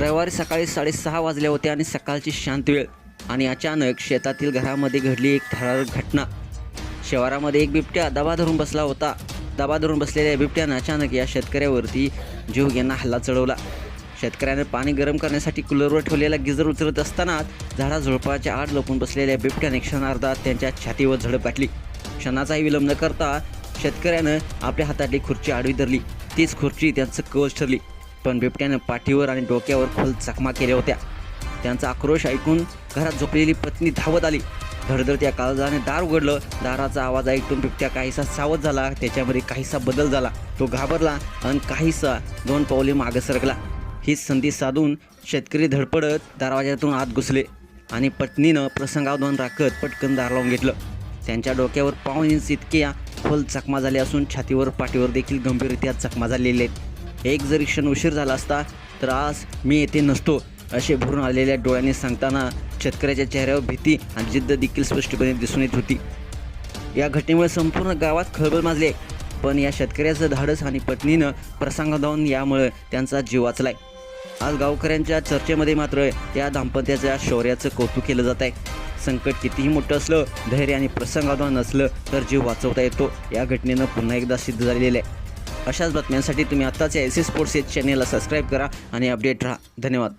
रविवारी सकाळी 6:30 वाजल्या होत्या आणि सकाळची शांत वेळ आणि अचानक शेतातील घरामध्ये घडली एक थरारक घटना। शिवारामध्ये एक बिबट्या दबा धरून बसला होता। दबा धरून बसलेल्या बिबट्यानं अचानक या शेतकऱ्यावरती जीव घेणा हल्ला चढवला। शेतकऱ्याने पाणी गरम करण्यासाठी कूलरवर ठेवलेला गिझर उचलत असताना झाडाझुडपाच्या आड लपून बसलेल्या बिबट्याने क्षणार्धात त्यांच्या छातीवर झडप घातली। क्षणाचाही विलंब न करता शेतकऱ्यानं आपल्या हातातली खुर्ची आडवी धरली। तीच खुर्ची त्यांचं कवच ठरली। पण बिबट्यानं पाठीवर आणि डोक्यावर खोल जखमा केल्या होत्या। त्यांचा आक्रोश ऐकून घरात झोपलेली पत्नी धावत आली। धडधडत्या काळजाने दार उघडलं। दाराचा आवाज ऐकून बिबट्या काहीसा सावध झाला। त्याच्यामध्ये काहीसा बदल झाला। तो घाबरला आणि काहीसा 2 पावले मागे सरकला। हीच संधी साधून शेतकरी धडपडत दरवाज्यातून आत घुसले आणि पत्नीनं प्रसंगावधान राखत पटकन दार लावून घेतलं। त्यांच्या डोक्यावर 5 इंच इतक्या खोल जखमा झाल्या असून छातीवर पाठीवर देखील गंभीररित्या जखमा झालेल्या आहेत। एक जरी क्षण उशीर झाला असता तर आज मी येथे नसतो, असे भरून आलेल्या डोळ्यांनी सांगताना शेतकऱ्याच्या चेहऱ्यावर भीती आणि जिद्द देखील स्पष्टपणे दिसून येत होती। या घटनेमुळे संपूर्ण गावात खळबळ माजली आहे। पण या शेतकऱ्याचं धाडस आणि पत्नीनं प्रसंगावधान यामुळे त्यांचा जीव वाचलाय। आज गावकऱ्यांच्या चर्चेमध्ये मात्र या दाम्पत्याच्या शौर्याचं कौतुक केलं जात आहे। संकट कितीही मोठं असलं, धैर्य आणि प्रसंगावधान असलं तर जीव वाचवता येतो। या घटनेनं पुन्हा एकदा सिद्ध झालेलं आहे। अशाच बातम्यांसाठी तुम्ही आत्ताच एस स्पोर्ट्स चॅनेलला सबस्क्राईब करा आणि अपडेट राहा। धन्यवाद।